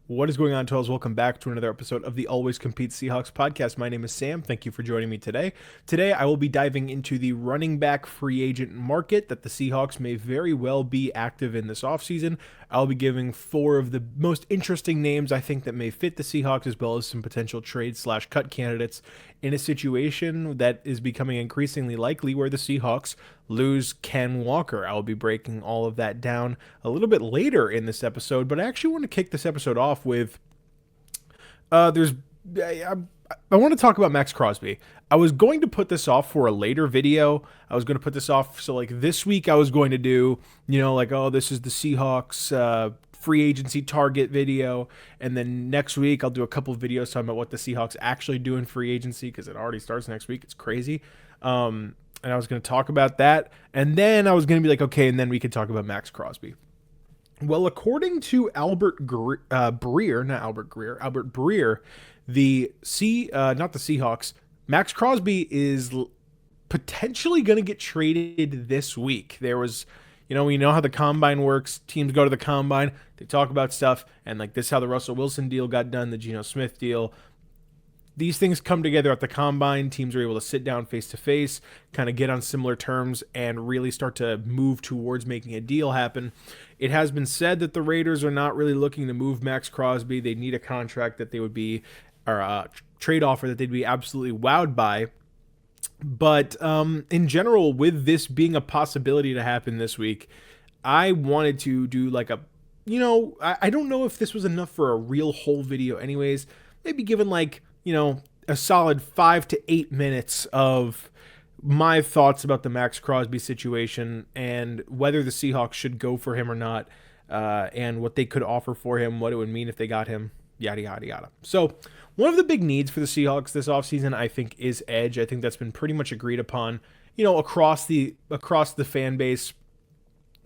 What is going on, Toils? Welcome back to another episode of the Always Compete Seahawks podcast. My name is Sam. Thank you for joining me today. Today, I will be diving into the running back free agent market that the Seahawks may very well be active in this offseason. I'll be giving four of the most interesting names I think that may fit the Seahawks, as well as some potential trade/cut candidates in a situation that is becoming increasingly likely where the Seahawks lose Ken Walker. I'll be breaking all of that down a little bit later in this episode, but I actually want to kick this episode off with there's I want to talk about Maxx Crosby. I was going to put this off for a later video. I was going to put this off so like this week I was going to do, oh, this is the Seahawks free agency target video, and then next week I'll do a couple of videos talking about what the Seahawks actually do in free agency because it already starts next week. It's crazy. And I was going to talk about that, and then I was going to be like, okay, and then we could talk about Maxx Crosby. Well, according to Albert Breer, not Albert Greer, Albert Breer, not the Seahawks, Maxx Crosby is potentially going to get traded this week. There was, we know how the combine works. Teams go to the combine, they talk about stuff, and like this is how the Russell Wilson deal got done, the Geno Smith deal. These things come together at the combine. Teams are able to sit down face to face, kind of get on similar terms, and really start to move towards making a deal happen. It has been said that the Raiders are not really looking to move Maxx Crosby. They need a contract that they would be, or a trade offer that they'd be absolutely wowed by. But in general, with this being a possibility to happen this week, I wanted to do like a, I don't know if this was enough for a real whole video anyways. Maybe given like, a solid 5 to 8 minutes of my thoughts about the Maxx Crosby situation and whether the Seahawks should go for him or not, and what they could offer for him, what it would mean if they got him, yada, yada, yada. So one of the big needs for the Seahawks this offseason, I think, is edge. I think that's been pretty much agreed upon, across the fan base.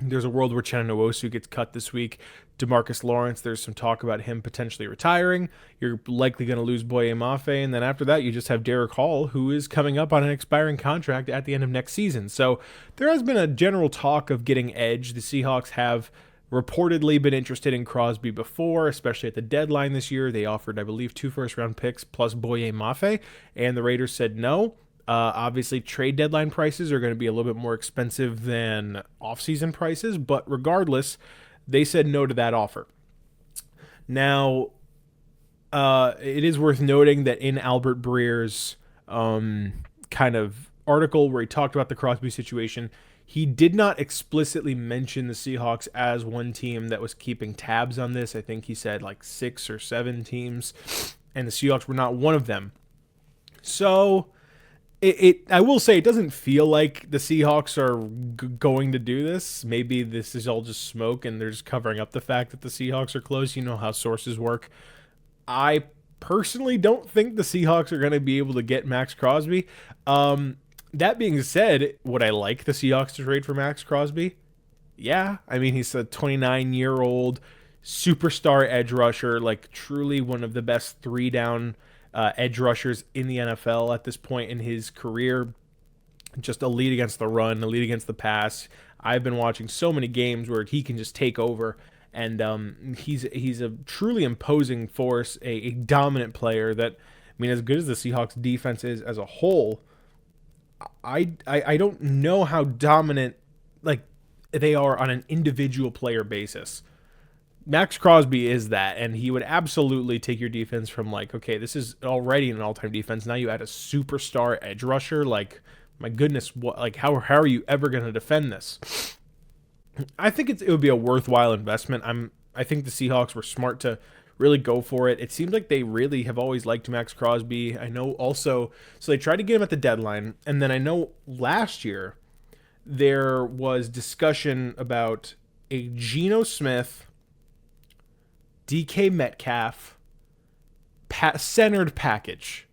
There's a world where Uchenna Nwosu gets cut this week. DeMarcus Lawrence, there's some talk about him potentially retiring. You're likely going to lose Boye Mafe. And then after that, you just have Derek Hall, who is coming up on an expiring contract at the end of next season. So there has been a general talk of getting edge. The Seahawks have reportedly been interested in Crosby before, especially at the deadline this year. They offered, I believe, 2 first-round picks plus Boye Mafe, and the Raiders said no. Obviously, trade deadline prices are going to be a little bit more expensive than offseason prices, but regardless, they said no to that offer. Now, it is worth noting that in Albert Breer's kind of article where he talked about the Crosby situation, he did not explicitly mention the Seahawks as one team that was keeping tabs on this. I think he said like 6 or 7 teams, and the Seahawks were not one of them. So I will say it doesn't feel like the Seahawks are going to do this. Maybe this is all just smoke and they're just covering up the fact that the Seahawks are close. You know how sources work. I personally don't think the Seahawks are going to be able to get Maxx Crosby. That being said, would I like the Seahawks to trade for Maxx Crosby? Yeah. I mean, he's a 29-year-old superstar edge rusher, like truly one of the best 3-down edge rushers in the NFL at this point in his career. Just elite against the run, elite against the pass. I've been watching so many games where he can just take over, and he's a truly imposing force, a dominant player that, I mean, as good as the Seahawks defense is as a whole, I don't know how dominant like they are on an individual player basis. Maxx Crosby is that, and he would absolutely take your defense from like, okay, this is already an all-time defense. Now you add a superstar edge rusher. Like, my goodness, what? Like, how are you ever going to defend this? I think it would be a worthwhile investment. I think the Seahawks were smart to really go for it. It seems like they really have always liked Maxx Crosby. I know also, so they tried to get him at the deadline, and then I know last year there was discussion about a Geno Smith, DK Metcalf centered package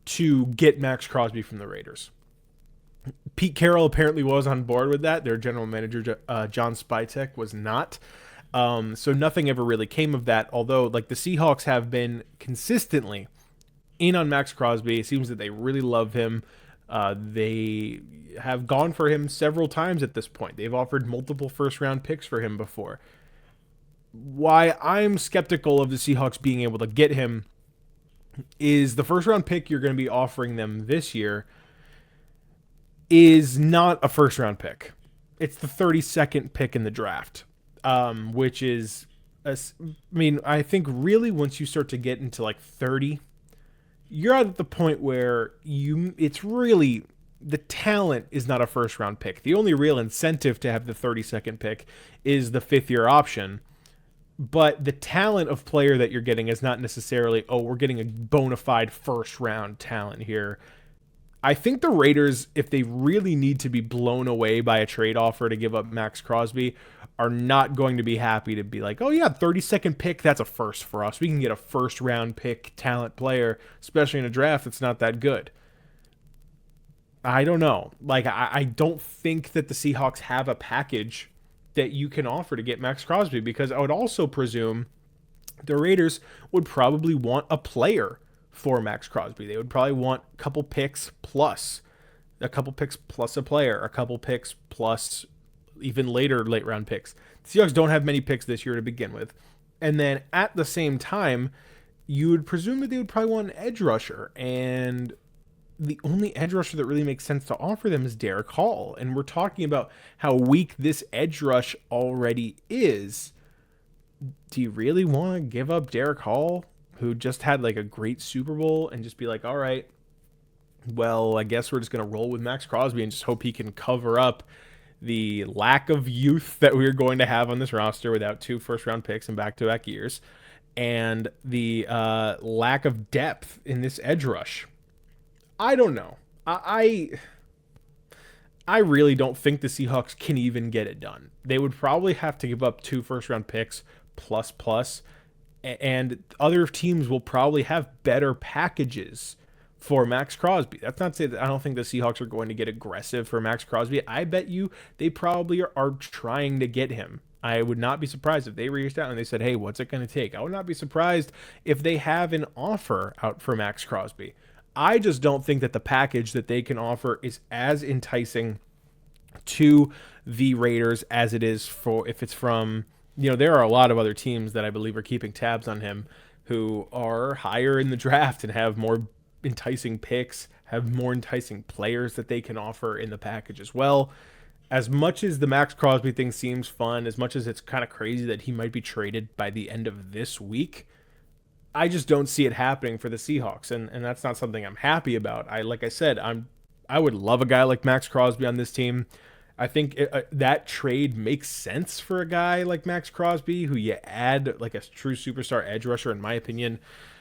to get Maxx Crosby from the Raiders. Pete Carroll apparently was on board with that. Their general manager, John Spytek, was not. So nothing ever really came of that, although like the Seahawks have been consistently in on Maxx Crosby. It seems that they really love him. They have gone for him several times at this point. They've offered multiple first-round picks for him before. why I'm skeptical of the Seahawks being able to get him is the first round pick you're going to be offering them this year is not a first round pick. It's the 32nd pick in the draft, which is, I think really once you start to get into like 30, you're at the point where it's really, the talent is not a first round pick. The only real incentive to have the 32nd pick is the 5th-year option. But the talent of player that you're getting is not necessarily, oh, we're getting a bona fide first round talent here. I think the Raiders, if they really need to be blown away by a trade offer to give up Maxx Crosby, are not going to be happy to be like, oh yeah, 32nd pick, that's a first for us. We can get a first round pick talent player, especially in a draft that's not that good. I don't know. Like, I don't think that the Seahawks have a package that you can offer to get Maxx Crosby, because I would also presume the Raiders would probably want a player for Maxx Crosby. They would probably want a couple picks plus a player, a couple picks plus even later late round picks. The Seahawks don't have many picks this year to begin with. And then at the same time, you would presume that they would probably want an edge rusher, and the only edge rusher that really makes sense to offer them is Derek Hall. And we're talking about how weak this edge rush already is. Do you really want to give up Derek Hall, who just had like a great Super Bowl, and just be like, all right, well, I guess we're just going to roll with Maxx Crosby and just hope he can cover up the lack of youth that we're going to have on this roster without 2 first-round picks in back-to-back years, and the lack of depth in this edge rush? I don't know. I really don't think the Seahawks can even get it done. They would probably have to give up 2 first-round picks plus, and other teams will probably have better packages for Maxx Crosby. That's not to say that I don't think the Seahawks are going to get aggressive for Maxx Crosby. I bet you they probably are trying to get him. I would not be surprised if they reached out and they said, hey, what's it going to take? I would not be surprised if they have an offer out for Maxx Crosby. I just don't think that the package that they can offer is as enticing to the Raiders as it is for if it's from, there are a lot of other teams that I believe are keeping tabs on him who are higher in the draft and have more enticing picks, have more enticing players that they can offer in the package as well. As much as the Maxx Crosby thing seems fun, as much as it's kind of crazy that he might be traded by the end of this week, I just don't see it happening for the Seahawks, and that's not something I'm happy about. Like I said, I would love a guy like Maxx Crosby on this team. I think that trade makes sense for a guy like Maxx Crosby, who you add like a true superstar edge rusher. In my opinion,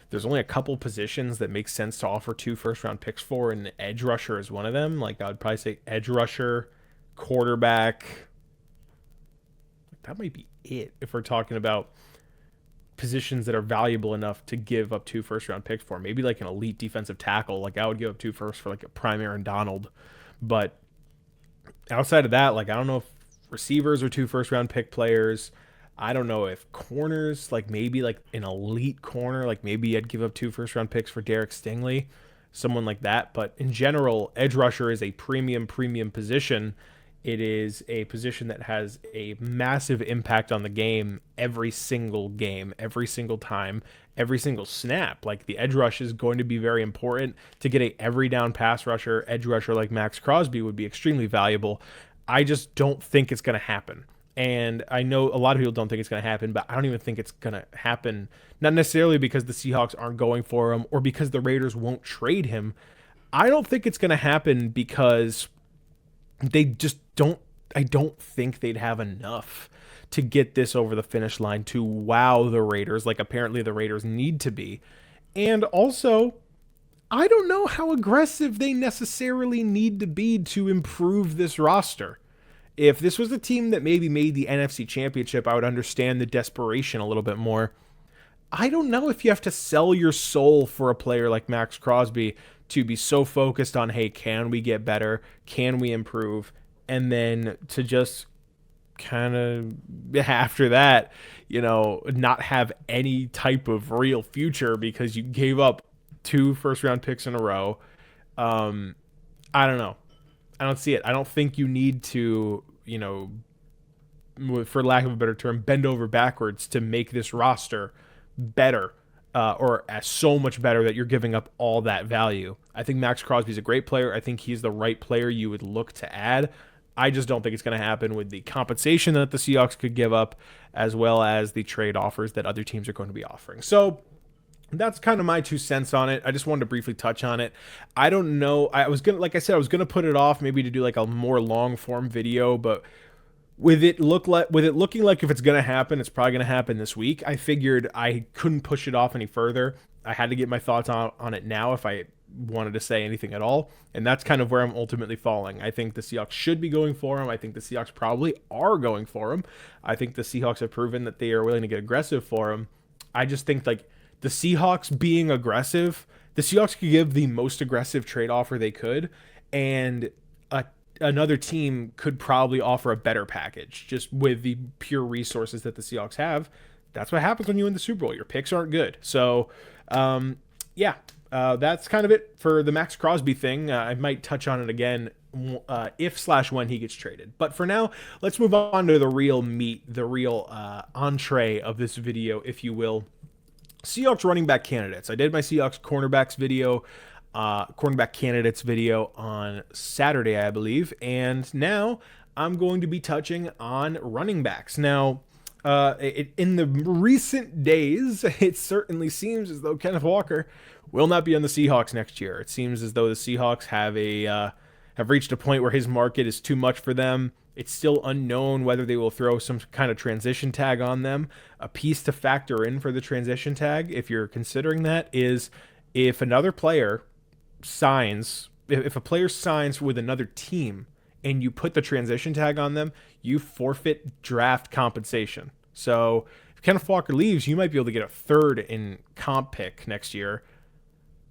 there's only a couple positions that make sense to offer 2 first-round picks for, and edge rusher is one of them. Like, I would probably say edge rusher, quarterback. That might be it if we're talking about positions that are valuable enough to give up 2 first-round picks for. Maybe like an elite defensive tackle. Like, I would give up 2 firsts for like a prime Aaron Donald. But outside of that, like, I don't know if receivers are 2 first-round pick players. I don't know if corners, like maybe like an elite corner, like maybe I'd give up 2 first-round picks for Derek Stingley, someone like that. But in general, edge rusher is a premium position. It is a position that has a massive impact on the game, every single time, every single snap. Like, the edge rush is going to be very important. To get a every down pass rusher, edge rusher like Maxx Crosby would be extremely valuable. I just don't think it's going to happen. And I know a lot of people don't think it's going to happen, but I don't even think it's going to happen. Not necessarily because the Seahawks aren't going for him or because the Raiders won't trade him. I don't think it's going to happen because they just don't. I don't think they'd have enough to get this over the finish line to wow the Raiders, like apparently the Raiders need to be. And also, I don't know how aggressive they necessarily need to be to improve this roster. If this was a team that maybe made the NFC Championship, I would understand the desperation a little bit more. I don't know if you have to sell your soul for a player like Maxx Crosby to be so focused on, hey, can we get better? Can we improve? And then to just kind of after that, not have any type of real future because you gave up 2 first-round picks in a row. I don't know. I don't see it. I don't think you need to, for lack of a better term, bend over backwards to make this roster better, or as so much better that you're giving up all that value. I think Maxx Crosby is a great player. I think he's the right player you would look to add. I just don't think it's going to happen with the compensation that the Seahawks could give up, as well as the trade offers that other teams are going to be offering. So that's kind of my 2 cents on it. I just wanted to briefly touch on it. I don't know. I was gonna, like I said, I was gonna put it off maybe to do like a more long form video, but with it looking like if it's gonna happen, it's probably gonna happen this week. I figured I couldn't push it off any further. I had to get my thoughts on it now if I wanted to say anything at all, and that's kind of where I'm ultimately falling. I think the Seahawks should be going for him. I think the Seahawks probably are going for him. I think the Seahawks have proven that they are willing to get aggressive for him. I just think like the Seahawks being aggressive, the Seahawks could give the most aggressive trade offer they could, and another team could probably offer a better package just with the pure resources that the Seahawks have. That's what happens when you win the Super Bowl. Your picks aren't good. So, that's kind of it for the Maxx Crosby thing. I might touch on it again if/when he gets traded. But for now, let's move on to the real meat, the real entree of this video, if you will. Seahawks running back candidates. I did my Seahawks cornerback candidates video on Saturday, I believe, and now I'm going to be touching on running backs. Now, in the recent days, it certainly seems as though Kenneth Walker will not be on the Seahawks next year. It seems as though the Seahawks have reached a point where his market is too much for them. It's still unknown whether they will throw some kind of transition tag on them. A piece to factor in for the transition tag, if you're considering that, is if another player signs, if a player signs with another team and you put the transition tag on them, you forfeit draft compensation. So if Kenneth Walker leaves, you might be able to get a third in comp pick next year.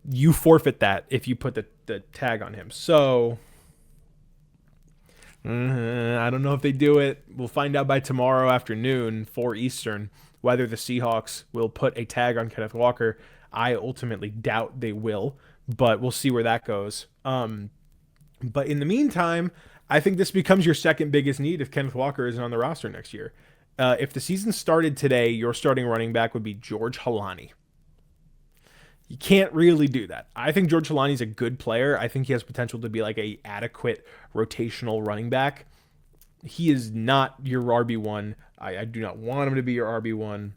You forfeit that if you put the tag on him. So I don't know if they do it. We'll find out by tomorrow afternoon, 4 Eastern, whether the Seahawks will put a tag on Kenneth Walker. I ultimately doubt they will, but we'll see where that goes. But in the meantime, I think this becomes your second biggest need if Kenneth Walker isn't on the roster next year. If the season started today, your starting running back would be George Halani. You can't really do that. I think George Halani's a good player. I think he has potential to be like a adequate rotational running back. He is not your RB1. I do not want him to be your RB1.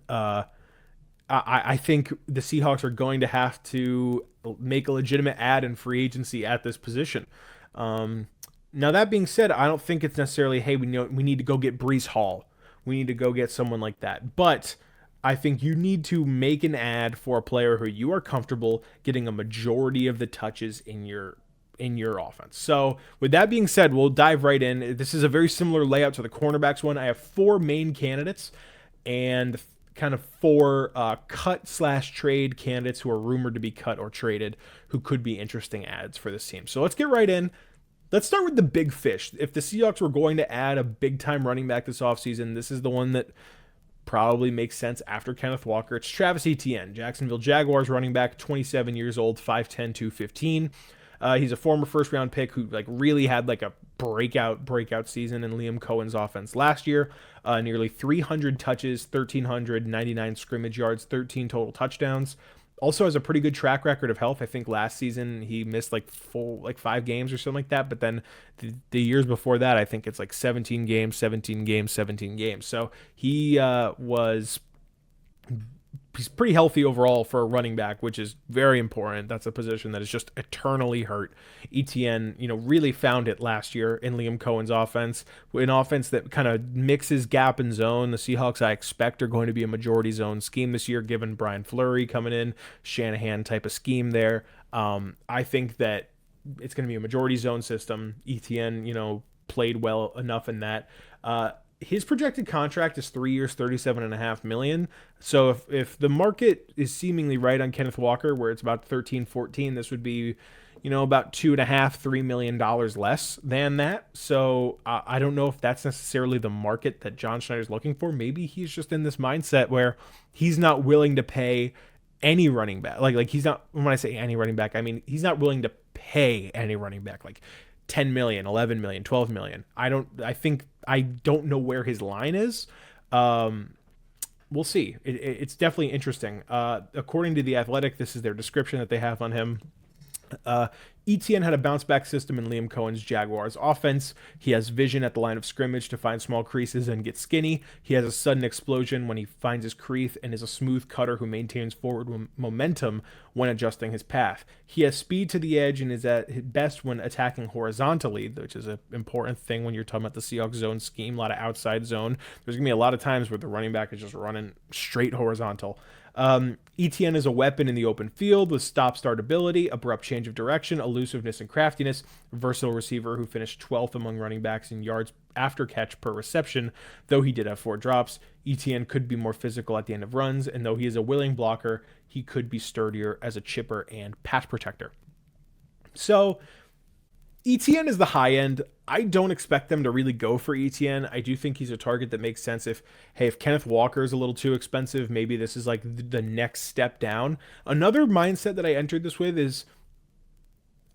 I think the Seahawks are going to have to make a legitimate add in free agency at this position. Now, that being said, I don't think it's necessarily, hey, we need to go get Breece Hall. We need to go get someone like that. But I think you need to make an ad for a player who you are comfortable getting a majority of the touches in your offense. So with that being said, we'll dive right in. This is a very similar layout to the cornerbacks one. I have 4 main candidates and kind of 4 cut/trade candidates who are rumored to be cut or traded who could be interesting ads for this team. So let's get right in. Let's start with the big fish. If the Seahawks were going to add a big-time running back this offseason, this is the one that probably makes sense after Kenneth Walker. It's Travis Etienne, Jacksonville Jaguars running back, 27 years old, 5'10", 215. He's a former first-round pick who really had a breakout season in Liam Cohen's offense last year. Nearly 300 touches, 1,399 scrimmage yards, 13 total touchdowns. Also has a pretty good track record of health. I think last season he missed 5 games or something like that. But then the years before that, I think it's 17 games, 17 games, 17 games. So he's pretty healthy overall for a running back, which is very important. That's a position that is just eternally hurt. Etienne, really found it last year in Liam Cohen's offense, an offense that kind of mixes gap and zone. The Seahawks, I expect, are going to be a majority zone scheme this year, given Brian Fleury coming in, Shanahan type of scheme there. I think that it's going to be a majority zone system. Etienne, played well enough in that. His projected contract is 3 years, $37.5 million. So if the market is seemingly right on Kenneth Walker, where it's about 13, 14, this would be, about $2.5-3 million less than that. So I don't know if that's necessarily the market that John Schneider's looking for. Maybe he's just in this mindset where he's not willing to pay any running back. He's not, when I say any running back, I mean he's not willing to pay any running back, 10 million, 11 million, 12 million. I think I don't know where his line is. Um, we'll see. It's definitely interesting. According to The Athletic, this is their description that they have on him. Uh, ETN had a bounce back system in Liam Cohen's Jaguars offense. He has vision at the line of scrimmage to find small creases and get skinny. He has a sudden explosion when he finds his crease and is a smooth cutter who maintains forward momentum when adjusting his path. He has speed to the edge and is at his best when attacking horizontally, which is an important thing when you're talking about the Seahawks zone scheme, a lot of outside zone. There's going to be a lot of times where the running back is just running straight horizontal. ETN is a weapon in the open field with stop-start ability, abrupt change of direction, elusiveness, and craftiness. Versatile receiver who finished 12th among running backs in yards after catch per reception, though he did have 4 drops. ETN could be more physical at the end of runs, and though he is a willing blocker, he could be sturdier as a chipper and pass protector. So ETN is the high end. I don't expect them to really go for ETN. I do think he's a target that makes sense if Kenneth Walker is a little too expensive, maybe this is like the next step down. Another mindset that I entered this with is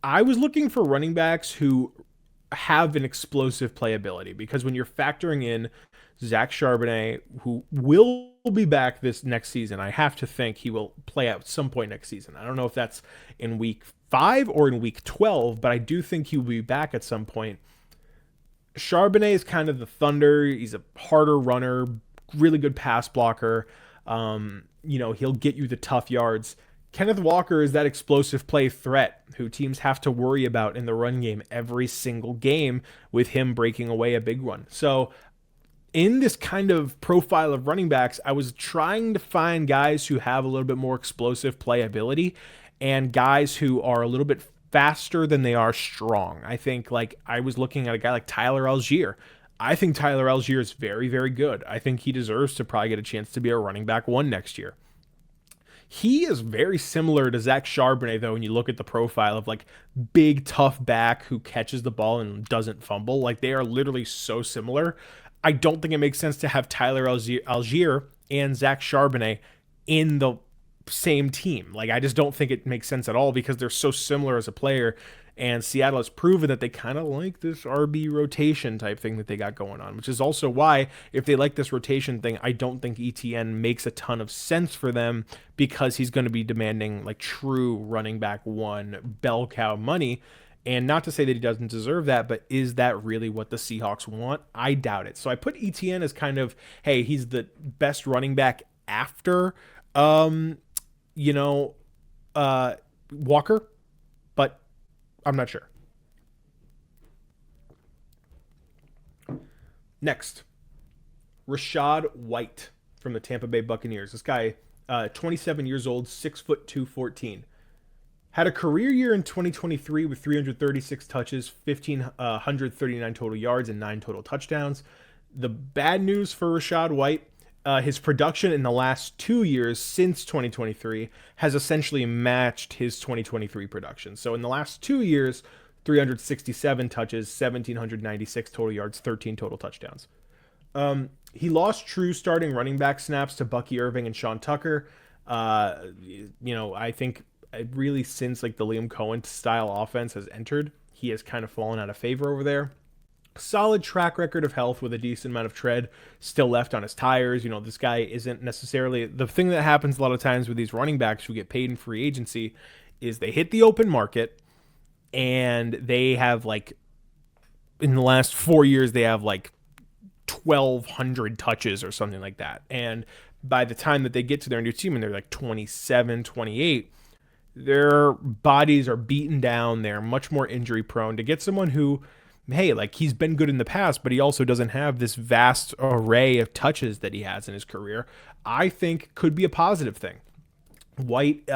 I was looking for running backs who have an explosive playability, because when you're factoring in Zach Charbonnet, who will be back this next season, I have to think he will play at some point next season. I don't know if that's in week 5 or in week 12, but I do think he will be back at some point. Charbonnet is kind of the thunder. He's a harder runner, really good pass blocker. He'll get you the tough yards. Kenneth Walker is that explosive play threat who teams have to worry about in the run game every single game, with him breaking away a big one. So in this kind of profile of running backs, I was trying to find guys who have a little bit more explosive playability and guys who are a little bit faster than they are strong. I think I was looking at a guy like Tyler Algier. I think Tyler Algier is very, very good. I think he deserves to probably get a chance to be a running back 1 next year. He is very similar to Zach Charbonnet, though, when you look at the profile of big, tough back who catches the ball and doesn't fumble. They are literally so similar. I don't think it makes sense to have Tyler Algier and Zach Charbonnet in the same team. I just don't think it makes sense at all, because they're so similar as a player, and Seattle has proven that they kind of like this RB rotation type thing that they got going on, which is also why, if they like this rotation thing, I don't think ETN makes a ton of sense for them, because he's going to be demanding true running back 1 bell cow money. And not to say that he doesn't deserve that, but is that really what the Seahawks want? I doubt it. So I put ETN as kind of, hey, he's the best running back after Walker, but I'm not sure. Next, Rachaad White from the Tampa Bay Buccaneers. This guy, 27 years old, 6'2", 214. Had a career year in 2023 with 336 touches, 1,539 total yards, and 9 total touchdowns. The bad news for Rachaad White, his production in the last 2 years since 2023 has essentially matched his 2023 production. So in the last 2 years, 367 touches, 1,796 total yards, 13 total touchdowns. He lost true starting running back snaps to Bucky Irving and Sean Tucker. I think really since the Liam Cohen style offense has entered, he has kind of fallen out of favor over there. Solid track record of health with a decent amount of tread still left on his tires. This guy isn't necessarily the thing that happens a lot of times with these running backs who get paid in free agency is they hit the open market and they have in the last 4 years, they have 1,200 touches or something like that. And by the time that they get to their new team and they're 27, 28, their bodies are beaten down. They're much more injury prone. To get someone who, hey, he's been good in the past, but he also doesn't have this vast array of touches that he has in his career, I think could be a positive thing. White,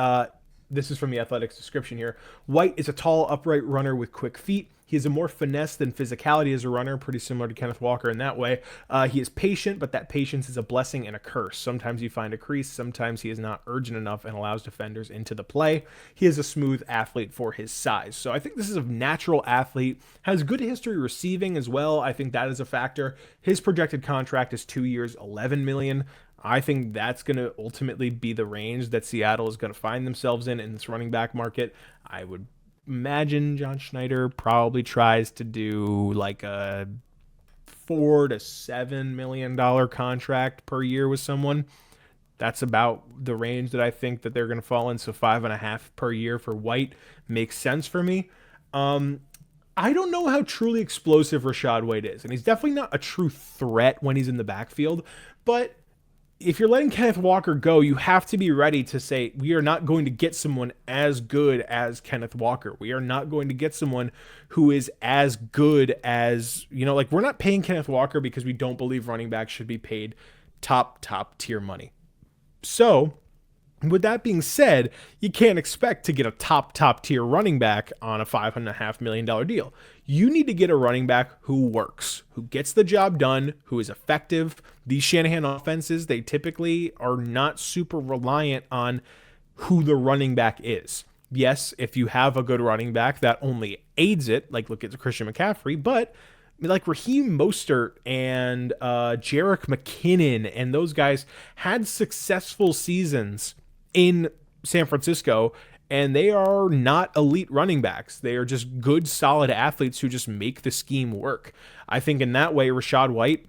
this is from the Athletics description here. White is a tall, upright runner with quick feet. He has a more finesse than physicality as a runner, pretty similar to Kenneth Walker in that way. He is patient, but that patience is a blessing and a curse. Sometimes you find a crease, sometimes he is not urgent enough and allows defenders into the play. He is a smooth athlete for his size. So I think this is a natural athlete, has good history receiving as well. I think that is a factor. His projected contract is 2 years, $11 million. I think that's going to ultimately be the range that Seattle is going to find themselves in this running back market. I would imagine John Schneider probably tries to do a $4 to $7 million contract per year with someone. That's about the range that I think that they're going to fall in. So 5.5 per year for White makes sense for me. I don't know how truly explosive Rachaad White is, and he's definitely not a true threat when he's in the backfield. But if you're letting Kenneth Walker go, you have to be ready to say, we are not going to get someone as good as Kenneth Walker. We are not going to get someone who is as good as, like, we're not paying Kenneth Walker because we don't believe running backs should be paid top tier money. So, with that being said, you can't expect to get a top tier running back on a $5.5 million deal. You need to get a running back who works, who gets the job done, who is effective. These Shanahan offenses, they typically are not super reliant on who the running back is. Yes, if you have a good running back, that only aids it, like look at Christian McCaffrey, but like Raheem Mostert and Jerick McKinnon and those guys had successful seasons in San Francisco, and they are not elite running backs. They are just good, solid athletes who just make the scheme work. I think in that way, Rachaad White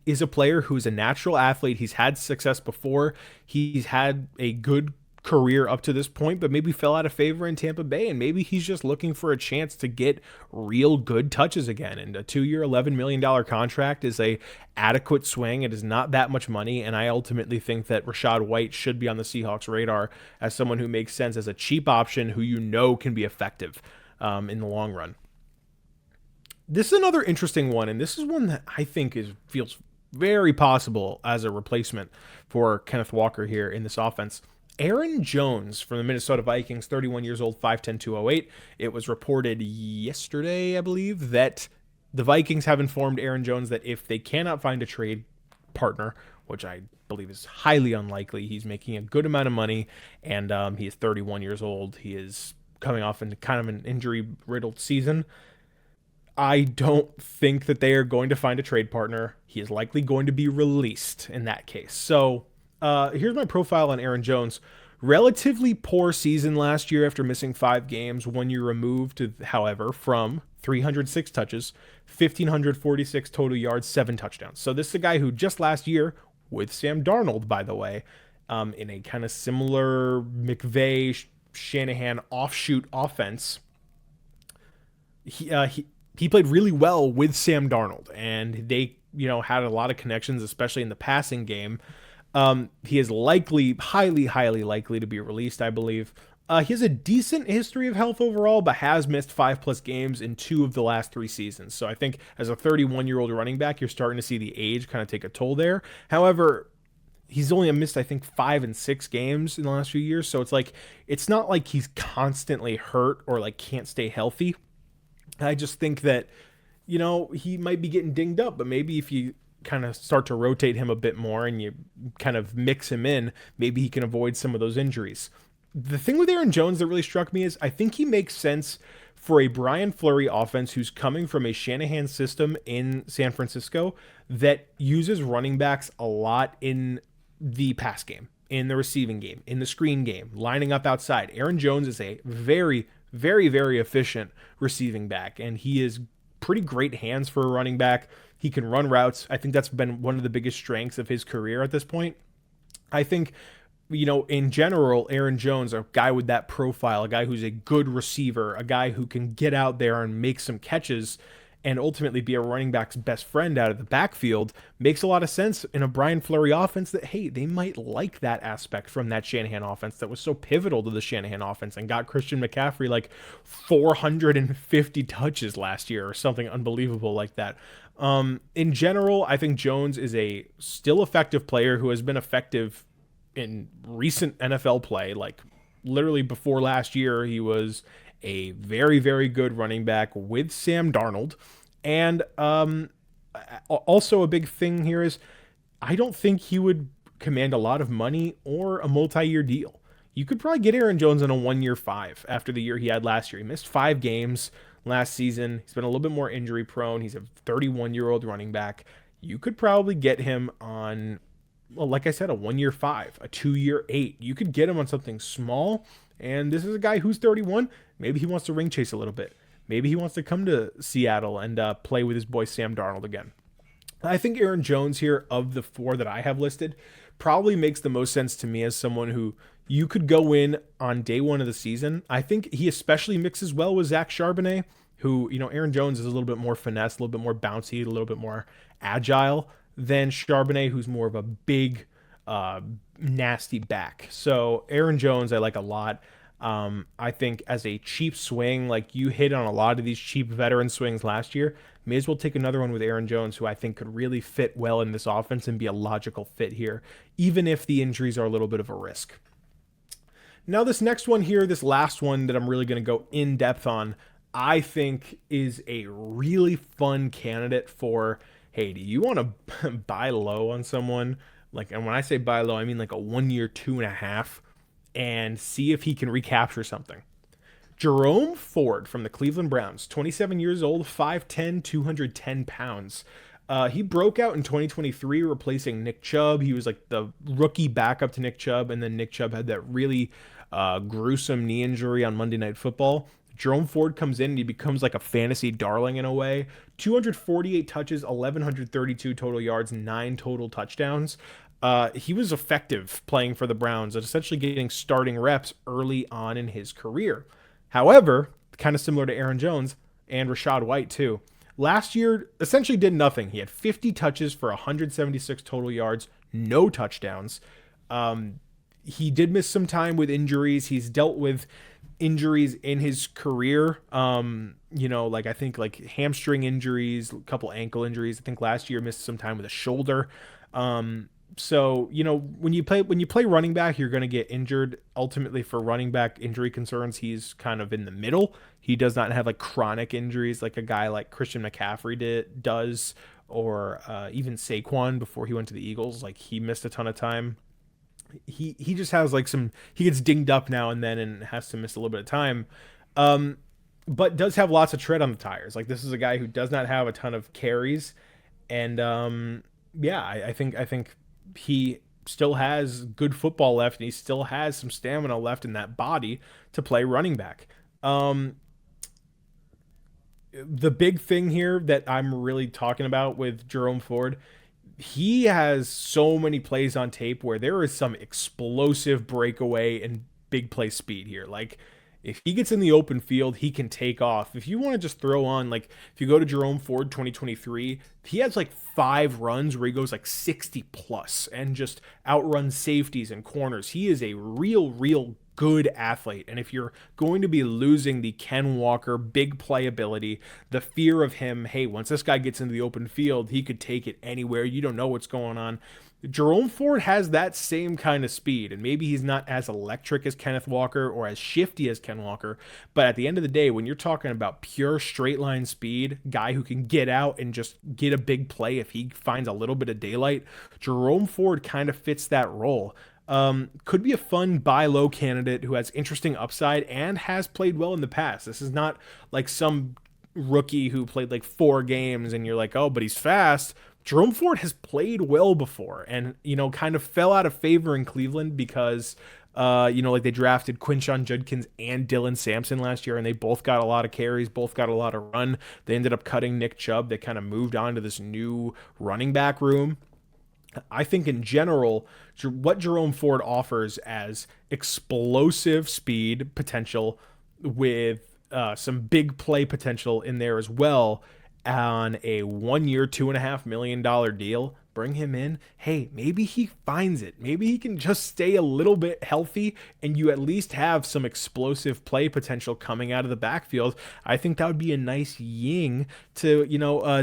is a player who's a natural athlete. He's had success before. He's had a good career up to this point, but maybe fell out of favor in Tampa Bay, and maybe he's just looking for a chance to get real good touches again. And a 2-year, $11 million contract is a adequate swing. It is not that much money, and I ultimately think that Rachaad White should be on the Seahawks radar as someone who makes sense as a cheap option who can be effective in the long run. This is another interesting one, and this is one that I think feels very possible as a replacement for Kenneth Walker here in this offense. Aaron Jones from the Minnesota Vikings, 31 years old, 5'10", 208. It was reported yesterday, I believe, that the Vikings have informed Aaron Jones that if they cannot find a trade partner, which I believe is highly unlikely, he's making a good amount of money, and he is 31 years old. He is coming off into kind of an injury-riddled season. I don't think that they are going to find a trade partner. He is likely going to be released in that case. So here's my profile on Aaron Jones. Relatively poor season last year after missing 5 games, 1 year removed, however, from 306 touches, 1,546 total yards, 7 touchdowns. So this is a guy who just last year, with Sam Darnold, by the way, in a kind of similar McVay, Shanahan offshoot offense, he played really well with Sam Darnold, and they, had a lot of connections, especially in the passing game. He is highly likely to be released, I believe. He has a decent history of health overall, but has missed 5+ games in 2 of the last 3 seasons. So I think as a 31-year-old running back, you're starting to see the age kind of take a toll there. However, he's only missed, I think, 5 and 6 games in the last few years. So it's not like he's constantly hurt or like can't stay healthy. I just think that, he might be getting dinged up, but maybe if you kind of start to rotate him a bit more and you kind of mix him in, maybe he can avoid some of those injuries. The thing with Aaron Jones that really struck me is I think he makes sense for a Brian Fleury offense who's coming from a Shanahan system in San Francisco that uses running backs a lot in the pass game, in the receiving game, in the screen game, lining up outside. Aaron Jones is a very, very, very efficient receiving back, and he is pretty great hands for a running back. He can run routes. I think that's been one of the biggest strengths of his career at this point. I think, in general, Aaron Jones, a guy with that profile, a guy who's a good receiver, a guy who can get out there and make some catches and ultimately be a running back's best friend out of the backfield, makes a lot of sense in a Brian Fleury offense that, hey, they might like that aspect from that Shanahan offense that was so pivotal to the Shanahan offense and got Christian McCaffrey like 450 touches last year or something unbelievable like that. In general, I think Jones is a still effective player who has been effective in recent NFL play. Like literally before last year, he was a very, very good running back with Sam Darnold. And also a big thing here is I don't think he would command a lot of money or a multi-year deal. You could probably get Aaron Jones on a 1-year $5 after the year he had last year. He missed 5 games last season. He's been a little bit more injury prone. He's a 31-year-old running back. You could probably get him on, well, like I said, a 1-year $5, a 2-year $8. You could get him on something small. And this is a guy who's 31. Maybe he wants to ring chase a little bit. Maybe he wants to come to Seattle and play with his boy Sam Darnold again. I think Aaron Jones here, of the four that I have listed, probably makes the most sense to me as someone who you could go in on day one of the season. I think he especially mixes well with Zach Charbonnet, who, Aaron Jones is a little bit more finesse, a little bit more bouncy, a little bit more agile than Charbonnet, who's more of a big, uh, nasty back. So Aaron Jones, I like a lot. I think as a cheap swing, like you hit on a lot of these cheap veteran swings last year, may as well take another one with Aaron Jones, who I think could really fit well in this offense and be a logical fit here, even if the injuries are a little bit of a risk. Now, this next one here, this last one that I'm really going to go in depth on, I think is a really fun candidate for, hey, do you want to buy low on someone? Like, and when I say buy low, I mean like a 1 year, 2.5, and see if he can recapture something. Jerome Ford from the Cleveland Browns, 27 years old, 5'10", 210 pounds. He broke out in 2023, replacing Nick Chubb. He was like the rookie backup to Nick Chubb, and then Nick Chubb had that really gruesome knee injury on Monday Night Football. Jerome Ford comes in and he becomes like a fantasy darling in a way. 248 touches, 1,132 total yards, 9 total touchdowns. He was effective playing for the Browns and essentially getting starting reps early on in his career. However, kind of similar to Aaron Jones and Rachaad White too, last year essentially did nothing. He had 50 touches for 176 total yards, no touchdowns. He did miss some time with injuries. He's dealt with injuries in his career. Like I think like hamstring injuries, a couple ankle injuries. I think last year missed some time with a shoulder. So, when you play running back, you're going to get injured. Ultimately, for running back injury concerns, he's kind of in the middle. He does not have like chronic injuries like a guy like Christian McCaffrey does, or even Saquon before he went to the Eagles. Like he missed a ton of time. He just has like he gets dinged up now and then and has to miss a little bit of time. But does have lots of tread on the tires. Like this is a guy who does not have a ton of carries, and I think he still has good football left, and he still has some stamina left in that body to play running back. The big thing here that I'm really talking about with Jerome Ford, he has so many plays on tape where there is some explosive breakaway and big play speed here. Like if he gets in the open field, he can take off. If you want to just throw on, like, if you go to Jerome Ford 2023, he has like 5 runs where he goes like 60 plus and just outruns safeties and corners. He is a real good athlete. And if you're going to be losing the Ken Walker big play ability, the fear of him, hey, once this guy gets into the open field, he could take it anywhere. You don't know what's going on. Jerome Ford has that same kind of speed, and maybe he's not as electric as Kenneth Walker or as shifty as Ken Walker, but at the end of the day, when you're talking about pure straight line speed, guy who can get out and just get a big play if he finds a little bit of daylight, Jerome Ford kind of fits that role. Could be a fun buy low candidate who has interesting upside and has played well in the past. This is not like some rookie who played like 4 games and you're like, oh, but he's fast. Jerome Ford has played well before and, kind of fell out of favor in Cleveland because, like they drafted Quinshon Judkins and Dylan Sampson last year, and they both got a lot of carries, both got a lot of run. They ended up cutting Nick Chubb. They kind of moved on to this new running back room. I think in general, what Jerome Ford offers as explosive speed potential with some big play potential in there as well, on a 1 year, $2.5 million deal, bring him in. Hey, maybe he finds it. Maybe he can just stay a little bit healthy and you at least have some explosive play potential coming out of the backfield. I think that would be a nice yin to,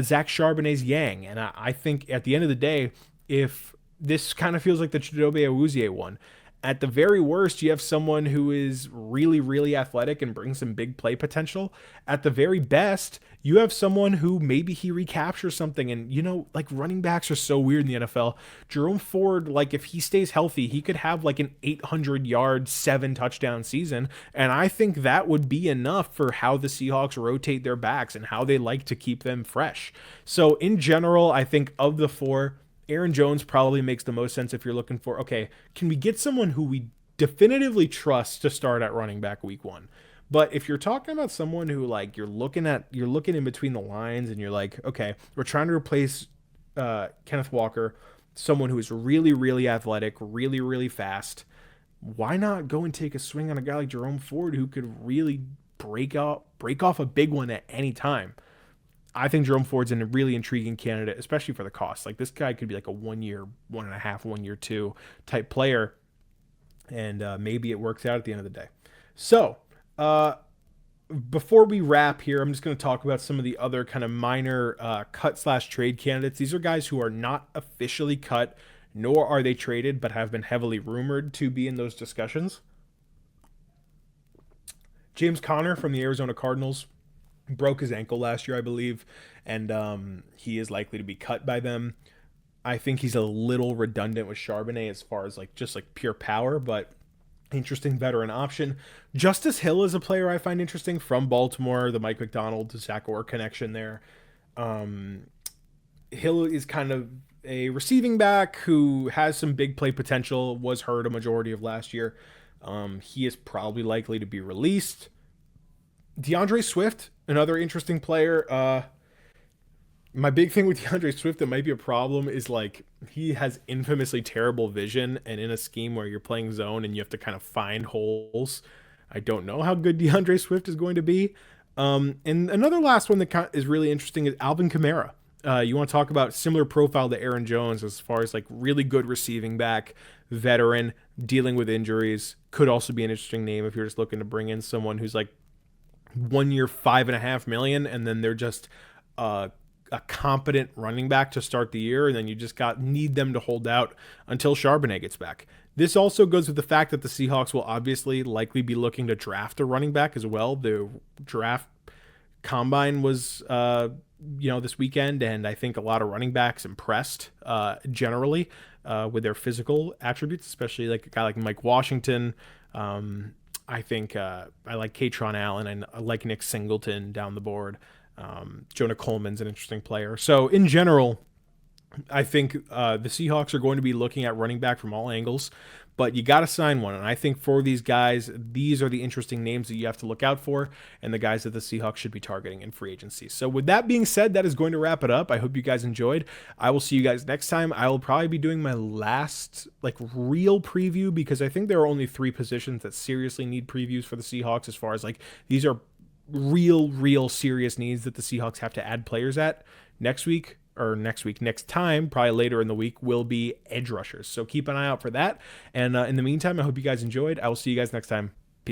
Zach Charbonnet's yang. And I think at the end of the day, if this kind of feels like the Chidobe Awuzie one, at the very worst, you have someone who is really athletic and brings some big play potential. At the very best, you have someone who maybe he recaptures something. And, like running backs are so weird in the NFL. Jerome Ford, like if he stays healthy, he could have like an 800-yard, 7 touchdown season. And I think that would be enough for how the Seahawks rotate their backs and how they like to keep them fresh. So in general, I think of the 4, Aaron Jones probably makes the most sense if you're looking for, okay, can we get someone who we definitively trust to start at running back week 1? But if you're talking about someone who like you're looking in between the lines and you're like, okay, we're trying to replace Kenneth Walker, someone who is really, really athletic, really, really fast. Why not go and take a swing on a guy like Jerome Ford who could really break off a big one at any time? I think Jerome Ford's a really intriguing candidate, especially for the cost. Like this guy could be like a 1 year, 1.5, 1 year, 2 type player, and maybe it works out at the end of the day. So, before we wrap here, I'm just going to talk about some of the other kind of minor cut/trade candidates. These are guys who are not officially cut, nor are they traded, but have been heavily rumored to be in those discussions. James Conner from the Arizona Cardinals broke his ankle last year, I believe, and he is likely to be cut by them. I think he's a little redundant with Charbonnet as far as like just like pure power, but interesting veteran option. Justice Hill is a player I find interesting from Baltimore, the Mike McDonald to Zach Orr connection there. Hill is kind of a receiving back who has some big play potential, was hurt a majority of last year. He is probably likely to be released. DeAndre Swift, another interesting player. My big thing with DeAndre Swift that might be a problem is like he has infamously terrible vision, and in a scheme where you're playing zone and you have to kind of find holes, I don't know how good DeAndre Swift is going to be. And another last one that is really interesting is Alvin Kamara. You want to talk about similar profile to Aaron Jones as far as like really good receiving back, veteran, dealing with injuries. Could also be an interesting name if you're just looking to bring in someone who's like 1 year, $5.5 million, and then they're just a competent running back to start the year, and then you just need them to hold out until Charbonnet gets back. This also goes with the fact that the Seahawks will obviously likely be looking to draft a running back as well. The draft combine was this weekend, and I think a lot of running backs impressed generally with their physical attributes, especially like a guy like Mike Washington. I think I like Katron Allen, and I like Nick Singleton down the board. Jonah Coleman's an interesting player. So in general, I think the Seahawks are going to be looking at running back from all angles, but you got to sign one. And I think for these guys, these are the interesting names that you have to look out for, and the guys that the Seahawks should be targeting in free agency. So with that being said, that is going to wrap it up. I hope you guys enjoyed. I will see you guys next time. I will probably be doing my last like real preview, because I think there are only 3 positions that seriously need previews for the Seahawks, as far as like these are real serious needs that the Seahawks have to add players at. Next time, probably later in the week, will be edge rushers. So keep an eye out for that. And in the meantime, I hope you guys enjoyed. I will see you guys next time.